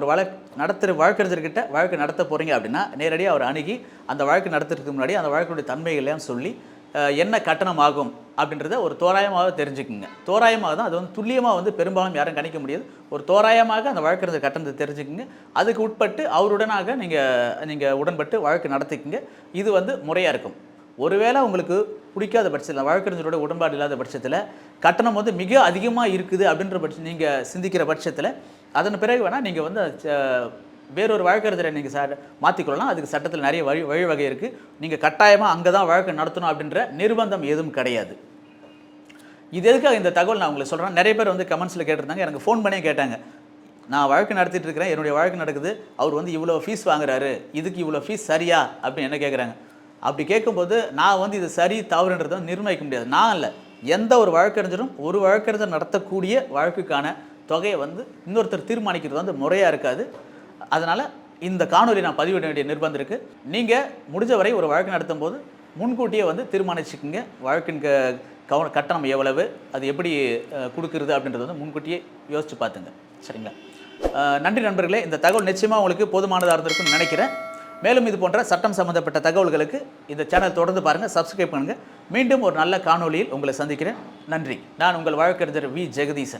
வழக்கறிஞர்கிட்ட வழக்கு நடத்த போகிறீங்க அப்படின்னா நேரடியாக அவர் அணுகி அந்த வழக்கு நடத்துறதுக்கு முன்னாடி அந்த வழக்குடைய தன்மைகளையும் சொல்லி என்ன கட்டணம் ஆகும் அப்படின்றத ஒரு தோராயமாக தெரிஞ்சுக்குங்க. தோராயமாக தான், அது வந்து துல்லியமாக வந்து பெரும்பாலும் யாரும் கணிக்க முடியாது. ஒரு தோராயமாக அந்த வழக்கறிஞர் கட்டணத்தை தெரிஞ்சுக்குங்க. அதுக்கு உட்பட்டு அவருடனாக நீங்கள் உடன்பட்டு வழக்கு நடத்திக்குங்க. இது வந்து முறையாக இருக்கும். ஒருவேளை உங்களுக்கு பிடிக்காத பட்சத்தில், வழக்கறிஞரோட உடன்பாடு இல்லாத பட்சத்தில், கட்டணம் வந்து மிக அதிகமாக இருக்குது அப்படின்ற பட்சம் நீங்கள் சிந்திக்கிற பட்சத்தில் அதன் பிறகு வேணால் நீங்கள் வந்து வேறொரு வழக்கறிஞரை நீங்கள் மாற்றிக்கொள்ளலாம். அதுக்கு சட்டத்தில் நிறைய வழிவகை இருக்குது. நீங்கள் கட்டாயமாக அங்கே தான் வழக்கு நடத்தணும் அப்படின்ற நிர்பந்தம் எதுவும் கிடையாது. இது எதுக்காக இந்த தகவல் நான் உங்களுக்கு சொல்கிறேன். நிறைய பேர் வந்து கமெண்ட்ஸில் கேட்டிருந்தாங்க, எனக்கு ஃபோன் பண்ணி கேட்டாங்க, நான் வழக்கு நடத்திட்டு இருக்கிறேன், என்னுடைய வழக்கு நடக்குது, அவர் வந்து இவ்வளோ ஃபீஸ் வாங்குறாரு, இதுக்கு இவ்வளோ ஃபீஸ் சரியா அப்படின்னு என்ன கேட்குறாங்க. அப்படி கேட்கும்போது நான் வந்து இது சரி தவறுன்றதை வந்து நிர்ணயிக்க முடியாது. நான் இல்லை, எந்த ஒரு வழக்கறிஞரும் ஒரு வழக்கறிஞர் நடத்தக்கூடிய வழக்குக்கான தொகையை வந்து இன்னொருத்தர் தீர்மானிக்கிறது வந்து முறையாக இருக்காது. அதனால் இந்த காணொலி நான் பதிவிட வேண்டிய நிர்பந்தம் இருக்குது. நீங்கள் முடிஞ்ச வரை ஒரு வழக்கு நடத்தும் போது முன்கூட்டியே வந்து தீர்மானிச்சுக்குங்க. வழக்கின் கட்டணம் எவ்வளவு, அது எப்படி கொடுக்குறது அப்படின்றது வந்து முன்கூட்டியே யோசித்து பார்த்துங்க. சரிங்களா? நன்றி நண்பர்களே. இந்த தகவல் நிச்சயமாக உங்களுக்கு போதுமானதாக இருந்திருக்குன்னு நினைக்கிறேன். மேலும் இது போன்ற சட்டம் சம்பந்தப்பட்ட தகவல்களுக்கு இந்த சேனல் தொடர்ந்து பாருங்கள், சப்ஸ்கிரைப் பண்ணுங்கள். மீண்டும் ஒரு நல்ல காணொலியில் உங்களை சந்திக்கிறேன். நன்றி. நான் உங்கள் வழக்கறிஞர் வி. ஜெகதீசன்.